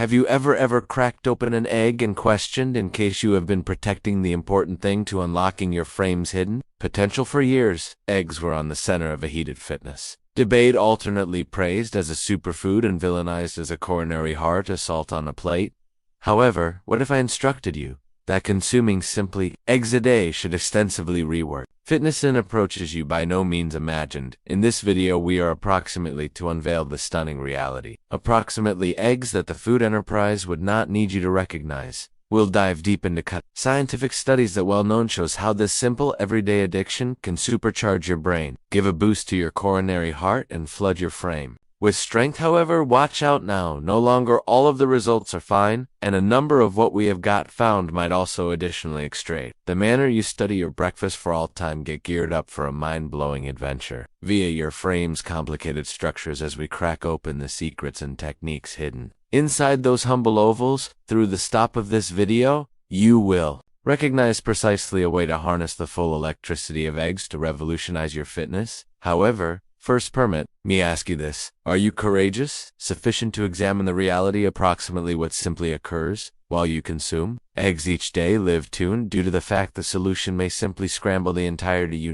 Have you ever cracked open an egg and questioned in case you have been protecting the important thing to unlocking your frame's hidden potential? For years, eggs were on the center of a heated fitness debate, alternately praised as a superfood and villainized as a coronary heart assault on a plate. However, what if I instructed you that consuming simply eggs a day should extensively rework fitness in approaches you by no means imagined? In this video, we are approximately to unveil the stunning reality. Approximately eggs that the food enterprise would not need you to recognize. We'll dive deep into scientific studies that well-known shows how this simple, everyday addiction can supercharge your brain, give a boost to your coronary heart, and flood your frame with strength. However, watch out now. No longer all of the results are fine, and a number of what we have got found might also additionally extray the manner you study your breakfast. For all time, get geared up for a mind-blowing adventure via your frame's complicated structures as we crack open the secrets and techniques hidden inside those humble ovals. Through the stop of this video, you will recognize precisely a way to harness the full electricity of eggs to revolutionize your fitness. However, first, permit me ask you this: are you courageous sufficient to examine the reality approximately what simply occurs while you consume eggs each day? Live tuned, due to the fact the solution may simply scramble the entirety you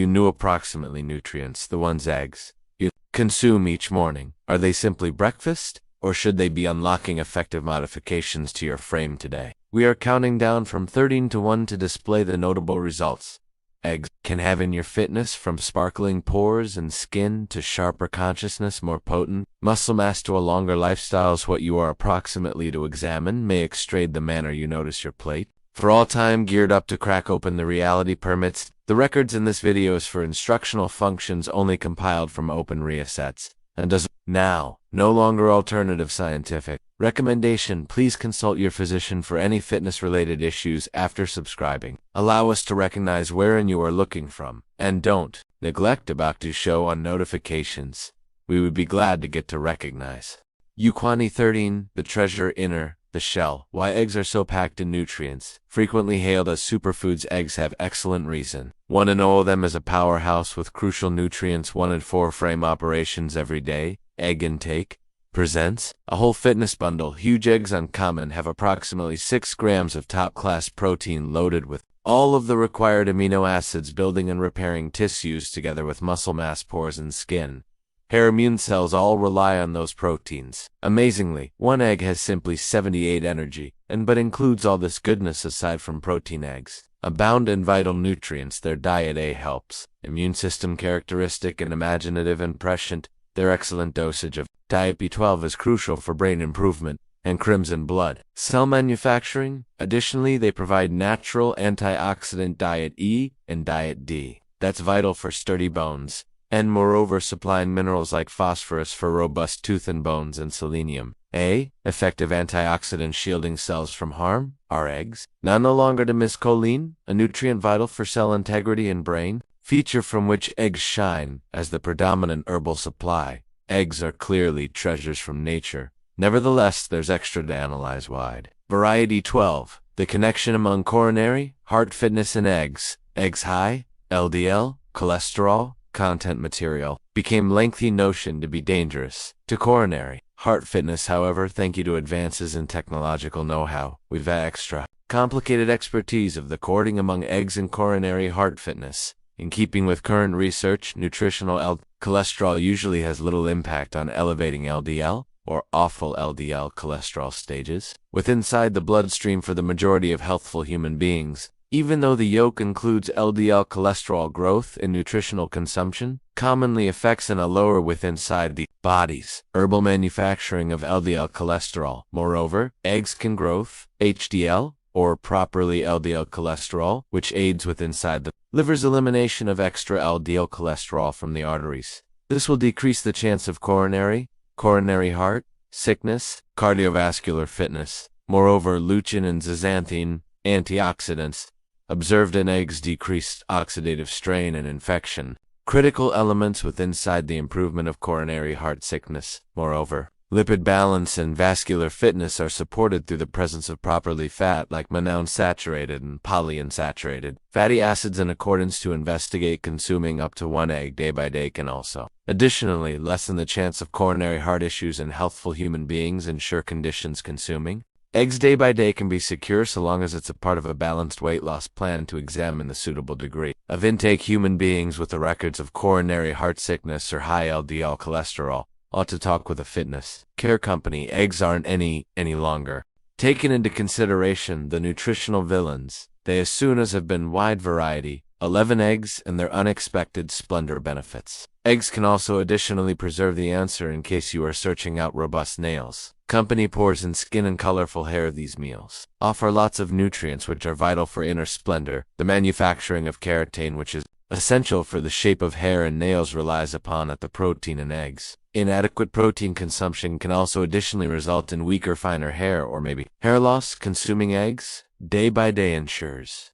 knew approximately nutrients, the ones eggs you consume each morning. Are they simply breakfast, or should they be unlocking effective modifications to your frame today? We are counting down from 13 to 1 to display the notable results eggs can have in your fitness, from sparkling pores and skin to sharper consciousness, more potent muscle mass to a longer lifestyles. What you are approximately to examine may extray the manner you notice your plate. For all time, geared up to crack open the reality. Permits the records in this video is for instructional functions only, compiled from open resets, and does now no longer alternative scientific recommendation. Please consult your physician for any fitness-related issues after subscribing. Allow us to recognize wherein you are looking from, and don't neglect about to show on notifications. We would be glad to get to recognize you. 13. The treasure inner the shell. Why eggs are so packed in nutrients. Frequently hailed as superfoods, eggs have excellent reason. Want to know them as a powerhouse with crucial nutrients wanted for frame operations every day. Egg Intake presents a whole fitness bundle. Huge eggs uncommon have approximately 6 grams of top-class protein loaded with all of the required amino acids, building and repairing tissues together with muscle mass, pores, and skin. Hair, immune cells all rely on those proteins. Amazingly, one egg has simply 78 energy, but includes all this goodness aside from protein. Eggs abound in vital nutrients. Their diet A helps immune system, characteristic and imaginative and prescient. Their excellent dosage of diet B12 is crucial for brain improvement and crimson blood cell manufacturing. Additionally, they provide natural antioxidant diet E and diet D. That's vital for sturdy bones, and moreover supplying minerals like phosphorus for robust tooth and bones, and selenium A, effective antioxidant shielding cells from harm. Our eggs now no longer to miss choline, a nutrient vital for cell integrity and brain, feature from which eggs shine as the predominant herbal supply. Eggs are clearly treasures from nature. Nevertheless, there's extra to analyze. Wide variety. 12. The connection among coronary heart fitness and eggs. Eggs high LDL cholesterol content material became lengthy notion to be dangerous to coronary heart fitness. However, thank you to advances in technological know-how, we've extra complicated expertise of the cording among eggs and coronary heart fitness. In keeping with current research, nutritional cholesterol usually has little impact on elevating LDL or awful LDL cholesterol stages within the bloodstream for the majority of healthful human beings. Even though the yolk includes LDL cholesterol, growth in nutritional consumption commonly affects in a lower within the body's herbal manufacturing of LDL cholesterol. Moreover, eggs can growth HDL or properly LDL cholesterol, which aids within the liver's elimination of extra LDL cholesterol from the arteries. This will decrease the chance of coronary heart sickness, cardiovascular fitness. Moreover, lutein and zeaxanthin, antioxidants observed in eggs, decreased oxidative strain and infection, critical elements within the improvement of coronary heart sickness. Moreover, Lipid balance and vascular fitness are supported through the presence of properly fat like monounsaturated and polyunsaturated fatty acids in accordance to investigate consuming up to 1 egg day by day can also additionally lessen the chance of coronary heart issues in healthful human beings. Ensure conditions consuming eggs day by day can be secure so long as it's a part of a balanced weight loss plan to examine the suitable degree of intake. Human beings with the records of coronary heart sickness or high LDL cholesterol ought to talk with a fitness care company. Eggs aren't any longer taken into consideration the nutritional villains they as soon as have been wide variety, 11 eggs and their unexpected splendor benefits. Eggs can also additionally preserve the answer in case you are searching out robust nails, company pores and skin and colorful hair. These meals offer lots of nutrients which are vital for inner splendor. The manufacturing of keratin, which is essential for the shape of hair and nails, relies upon the protein in eggs. Inadequate protein consumption can also additionally result in weaker, finer hair or maybe hair loss. Consuming eggs day by day ensures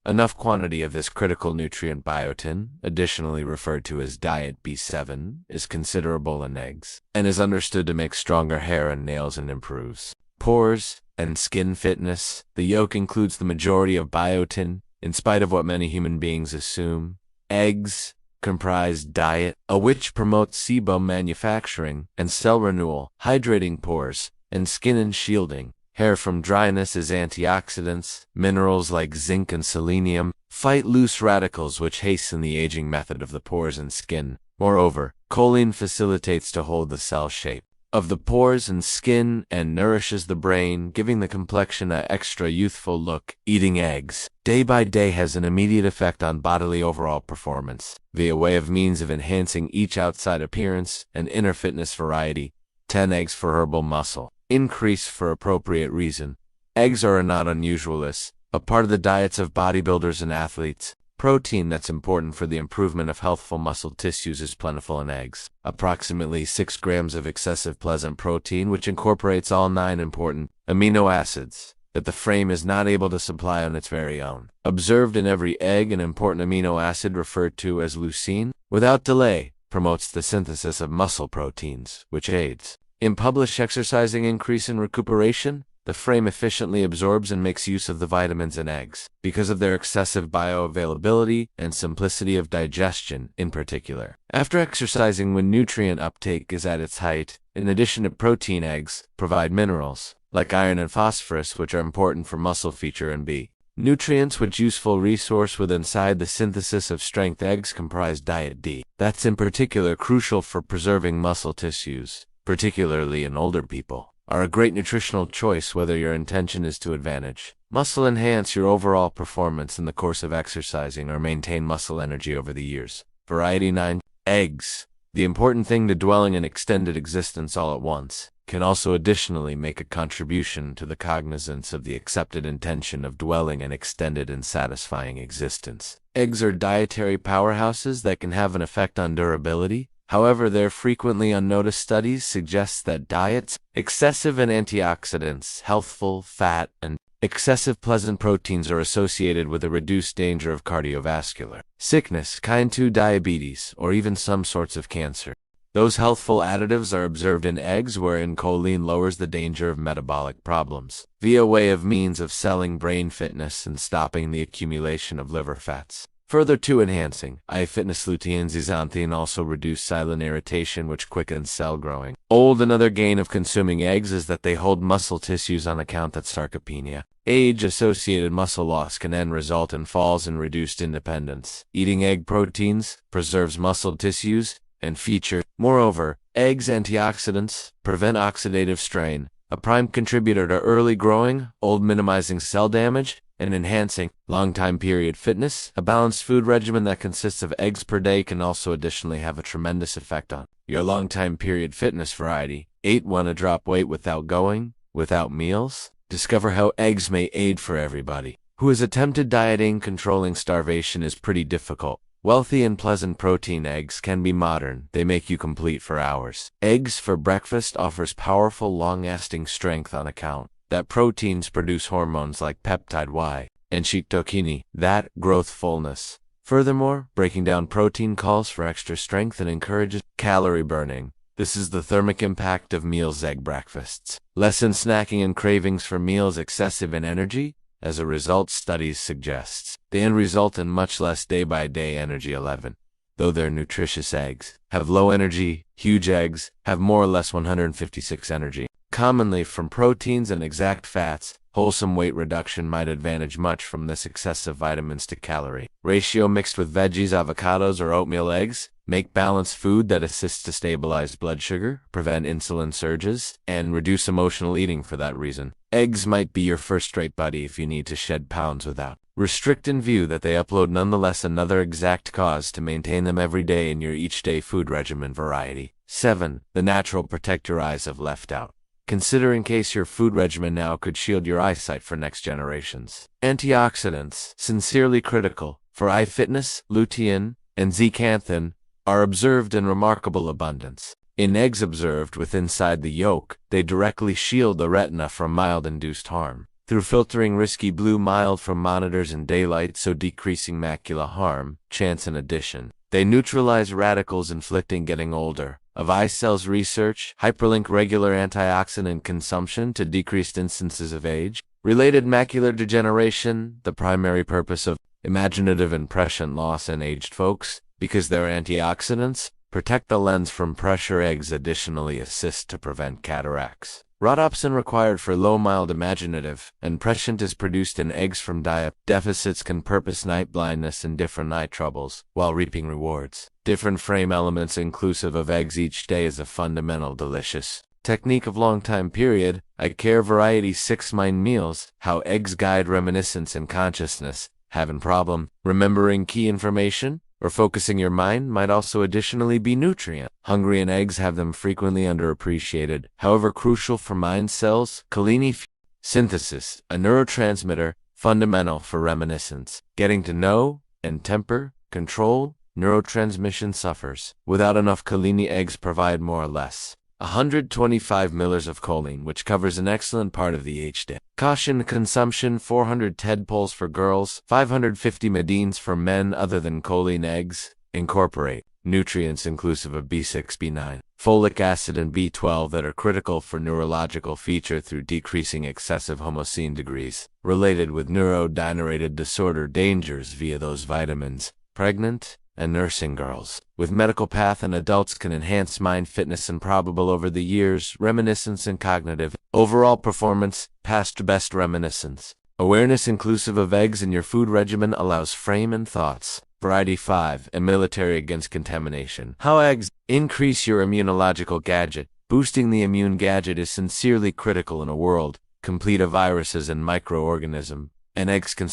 enough quantity of this critical nutrient biotin, additionally referred to as diet B7, is considerable in eggs and is understood to make stronger hair and nails and improves pores and skin fitness. The yolk includes the majority of biotin, in spite of what many human beings assume. Eggs comprise diet, which promotes sebum manufacturing and cell renewal, hydrating pores and skin and shielding hair from dryness. As antioxidants, minerals like zinc and selenium fight loose radicals which hasten the aging method of the pores and skin. Moreover, choline facilitates to hold the cell shape of the pores and skin and nourishes the brain, giving the complexion an extra youthful look. Eating eggs day by day has an immediate effect on bodily overall performance via way of means of enhancing each outside appearance and inner fitness. Variety: 10 eggs for herbal muscle increase for appropriate reason. Eggs are not unusual as a part of the diets of bodybuilders and athletes. Protein that's important for the improvement of healthful muscle tissues is plentiful in eggs. Approximately 6 grams of excessive pleasant protein, which incorporates all 9 important amino acids that the frame is not able to supply on its very own. Observed in every egg, an important amino acid referred to as leucine, without delay, promotes the synthesis of muscle proteins, which aids in published exercising increase in recuperation. The frame efficiently absorbs and makes use of the vitamins in eggs because of their excessive bioavailability and simplicity of digestion in particular. After exercising, when nutrient uptake is at its height, in addition to protein, eggs provide minerals like iron and phosphorus, which are important for muscle feature and B nutrients, which useful resource with inside the synthesis of strength. Eggs comprise diet D. That's in particular crucial for preserving muscle tissues, particularly in older people. Are a great nutritional choice whether your intention is to advantage muscle, enhance your overall performance in the course of exercising, or maintain muscle energy over the years. Variety: 9 eggs. The important thing to dwelling an extended existence all at once can also additionally make a contribution to the cognizance of the accepted intention of dwelling an extended and satisfying existence. Eggs are dietary powerhouses that can have an effect on durability. However, their frequently unnoticed studies suggest that diets excessive in antioxidants, healthful fat, and excessive pleasant proteins are associated with a reduced danger of cardiovascular sickness, kind 2 diabetes, or even some sorts of cancer. Those healthful additives are observed in eggs, wherein choline lowers the danger of metabolic problems via way of means of selling brain fitness and stopping the accumulation of liver fats. Further to enhancing fitness, lutein and zeaxanthin also reduce silent irritation, which quickens cell growing. Another gain of consuming eggs is that they hold muscle tissues on account that sarcopenia, age-associated muscle loss, can then result in falls and reduced independence. Eating egg proteins preserves muscle tissues and feature. Moreover, eggs' antioxidants prevent oxidative strain, a prime contributor to early growing, minimizing cell damage, and enhancing long-time period fitness. A balanced food regimen that consists of eggs per day can also additionally have a tremendous effect on your long-time period fitness. Variety: 8 Want to drop weight without meals? Discover how eggs may aid for everybody who has attempted dieting. Controlling starvation is pretty difficult. Wealthy and pleasant protein eggs can be modern. They make you complete for hours. Eggs for breakfast offers powerful long-lasting strength on account that proteins produce hormones like peptide Y and chitokinase that growth fullness. Furthermore, breaking down protein calls for extra strength and encourages calorie burning. This is the thermic impact of meals. Egg breakfasts lessen snacking and cravings for meals excessive in energy. As a result, studies suggests they end result in much less day-by-day energy. 11. Though they're nutritious, eggs have low energy. Huge eggs have more or less 156 energy. Commonly from proteins and exact fats, wholesome weight reduction might advantage much from this excessive vitamins to calorie ratio mixed with veggies, avocados, or oatmeal. Eggs make balanced food that assists to stabilize blood sugar, prevent insulin surges, and reduce emotional eating. For that reason, eggs might be your first-rate buddy if you need to shed pounds without restrict in view that they upload. Nonetheless, another exact cause to maintain them every day in your each-day food regimen. Variety. 7. The natural protect your eyes if left out. Consider in case your food regimen now could shield your eyesight for next generations. Antioxidants, sincerely critical for eye fitness, lutein and zeaxanthin, are observed in remarkable abundance. In eggs observed with inside the yolk, they directly shield the retina from mild-induced harm through filtering risky blue mild from monitors in daylight, so decreasing macular harm chance. In addition, they neutralize radicals inflicting getting older of eye cells. Research hyperlink regular antioxidant consumption to decreased instances of age-related macular degeneration, the primary purpose of imaginative and prescient loss in aged folks, because their antioxidants protect the lens from pressure. Eggs additionally assist to prevent cataracts. Rhodopsin required for low mild imaginative and prescient is produced in eggs from diet. Deficits can purpose night blindness and different eye troubles, while reaping rewards. Different frame elements inclusive of eggs each day is a fundamental delicious technique of long time period. I care. Variety. 6. Mind meals, how eggs guide reminiscence and consciousness. Having problem remembering key information or focusing your mind might also additionally be nutrient hungry, and eggs have them frequently underappreciated, however crucial for mind cells. Choline synthesis, a neurotransmitter fundamental for reminiscence, getting to know, and temper, control, neurotransmission suffers. Without enough choline, eggs provide more or less 125 milliliters of choline, which covers an excellent part of the HD. Caution consumption: 400 tadpoles for girls, 550 medines for men. Other than choline, eggs incorporate nutrients inclusive of B6, B9, folic acid, and B12 that are critical for neurological feature through decreasing excessive homocene degrees related with neurodegenerative disorder dangers via those vitamins. Pregnant and nursing girls with medical path and adults can enhance mind fitness and probable over the years reminiscence and cognitive overall performance. Past best reminiscence awareness inclusive of eggs in your food regimen allows frame and thoughts. Variety. 5. And military against contamination, how eggs increase your immunological gadget. Boosting the immune gadget is sincerely critical in a world complete of viruses and microorganisms, and eggs can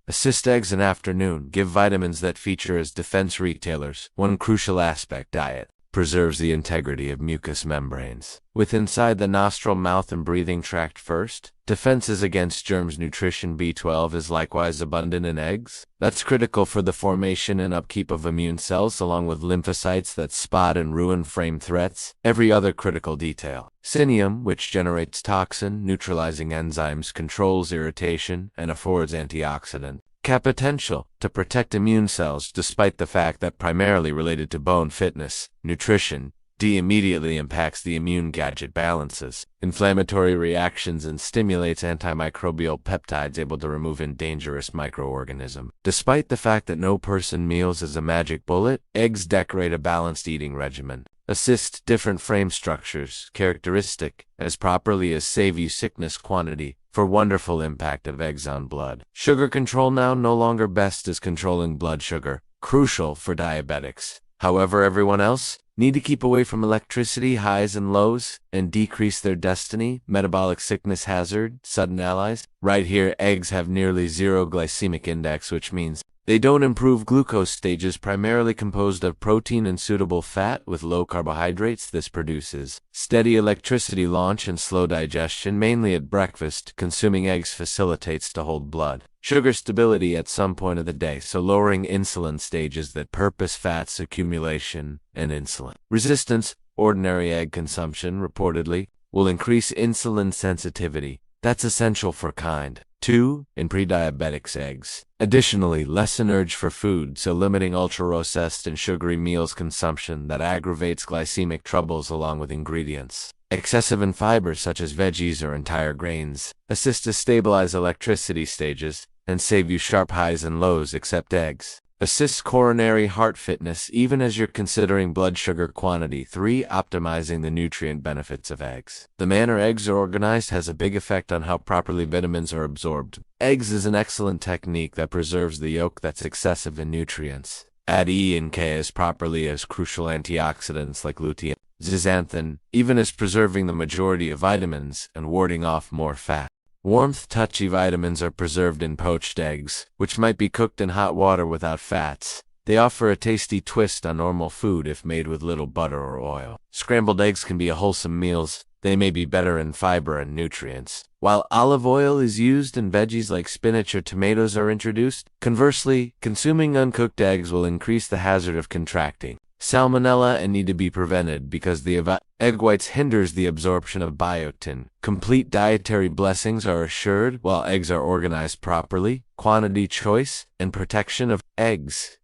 assist. Eggs in afternoon give vitamins that feature as defense retailers. One crucial aspect: diet preserves the integrity of mucous membranes with inside the nostril, mouth, and breathing tract. First, defenses against germs. Nutrition. B12 is likewise abundant in eggs. That's critical for the formation and upkeep of immune cells, along with lymphocytes that spot and ruin frame threats. Every other critical detail. Selenium, which generates toxin neutralizing enzymes, controls irritation, and affords antioxidant potential to protect immune cells, despite the fact that primarily related to bone fitness. Nutrition. D immediately impacts the immune gadget balances inflammatory reactions and stimulates antimicrobial peptides able to remove in dangerous microorganism. Despite the fact that no person meals is a magic bullet, eggs decorate a balanced eating regimen. Assist different frame structures characteristic as properly as save you sickness quantity for wonderful impact of eggs on blood sugar control. Now no longer best is controlling blood sugar, crucial for diabetics. However, everyone else need to keep away from electricity highs and lows and decrease their destiny metabolic sickness hazard. Sudden allies. Right here, eggs have nearly zero glycemic index, which means they don't improve glucose stages, primarily composed of protein and suitable fat with low carbohydrates. This produces steady electricity launch and slow digestion, mainly at breakfast. Consuming eggs facilitates to hold blood sugar stability at some point of the day, so lowering insulin stages that purpose fats accumulation and insulin resistance. Ordinary egg consumption reportedly will increase insulin sensitivity. That's essential for kind 2. In pre-diabetics eggs. Additionally, lessen urge for food, so limiting ultra-processed and sugary meals consumption that aggravates glycemic troubles along with ingredients. Excessive in fibers such as veggies or entire grains assist to stabilize electricity stages and save you sharp highs and lows except eggs. Assists coronary heart fitness even as you're considering blood sugar quantity. 3. Optimizing the nutrient benefits of eggs. The manner eggs are organized has a big effect on how properly vitamins are absorbed. Eggs is an excellent technique that preserves the yolk that's excessive in nutrients. Add E and K as properly as crucial antioxidants like lutein, zeaxanthin, even as preserving the majority of vitamins and warding off more fat. Warmth touchy vitamins are preserved in poached eggs, which might be cooked in hot water without fats. They offer a tasty twist on normal food if made with little butter or oil. Scrambled eggs can be a wholesome meals. They may be better in fiber and nutrients. While olive oil is used and veggies like spinach or tomatoes are introduced, conversely, consuming uncooked eggs will increase the hazard of contracting salmonella and need to be prevented because the egg whites hinders the absorption of biotin. Complete dietary blessings are assured while eggs are organized properly. Quantity choice and protection of eggs.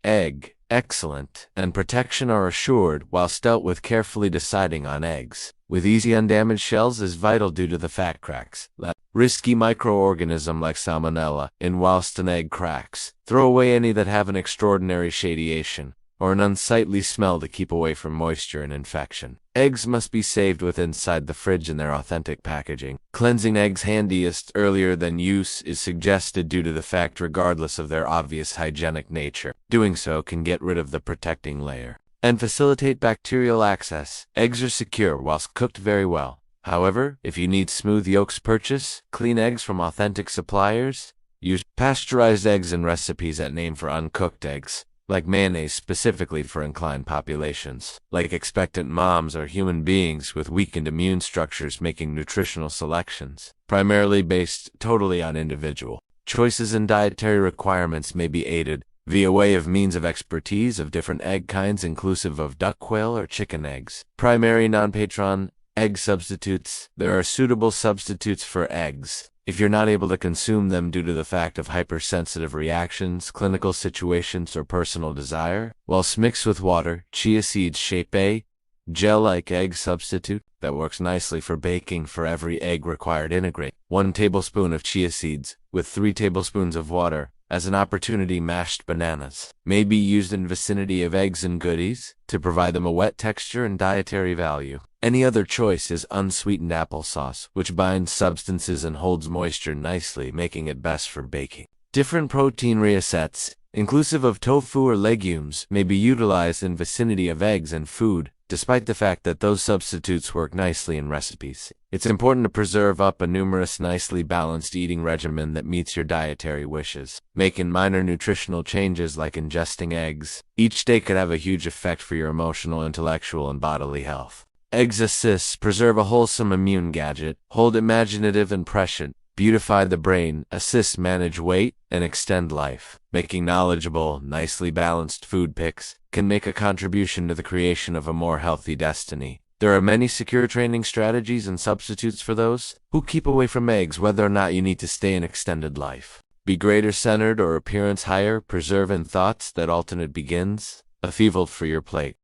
Excellent, and protection are assured whilst dealt with carefully deciding on eggs. With easy undamaged shells is vital due to the fat cracks. Risky microorganism like salmonella in whilst an egg cracks. Throw away any that have an extraordinary shadiation or an unsightly smell to keep away from moisture and infection. Eggs must be saved with inside the fridge in their authentic packaging. Cleansing eggs handiest earlier than use is suggested due to the fact regardless of their obvious hygienic nature. Doing so can get rid of the protecting layer and facilitate bacterial access. Eggs are secure whilst cooked very well. However, if you need smooth yolks, purchase clean eggs from authentic suppliers. Use pasteurized eggs in recipes that name for uncooked eggs, like mayonnaise specifically for inclined populations, like expectant moms or human beings with weakened immune structures making nutritional selections, primarily based totally on individual choices and dietary requirements may be aided via way of means of expertise of different egg kinds inclusive of duck, quail, or chicken eggs. Primary non-patron egg substitutes. There are suitable substitutes for eggs if you're not able to consume them due to the fact of hypersensitive reactions, clinical situations, or personal desire. Whilst mixed with water, chia seeds shape a gel-like egg substitute that works nicely for baking. For every egg required, integrate 1 tablespoon of chia seeds with 3 tablespoons of water. As an opportunity, mashed bananas may be used in vicinity of eggs and goodies to provide them a wet texture and dietary value. Any other choice is unsweetened applesauce, which binds substances and holds moisture nicely, making it best for baking. Different protein resets, inclusive of tofu or legumes, may be utilized in vicinity of eggs and food, despite the fact that those substitutes work nicely in recipes. It's important to preserve up a numerous nicely balanced eating regimen that meets your dietary wishes. Making minor nutritional changes like ingesting eggs each day could have a huge effect for your emotional, intellectual, and bodily health. Eggs assists preserve a wholesome immune gadget, hold imaginative and prescient, beautify the brain, assist manage weight, and extend life. Making knowledgeable, nicely balanced food picks can make a contribution to the creation of a more healthy destiny. There are many secure training strategies and substitutes for those who keep away from eggs whether or not you need to stay in extended life. Be greater centered or appearance higher, preserve in thoughts that alternate begins, a feeble for your plate.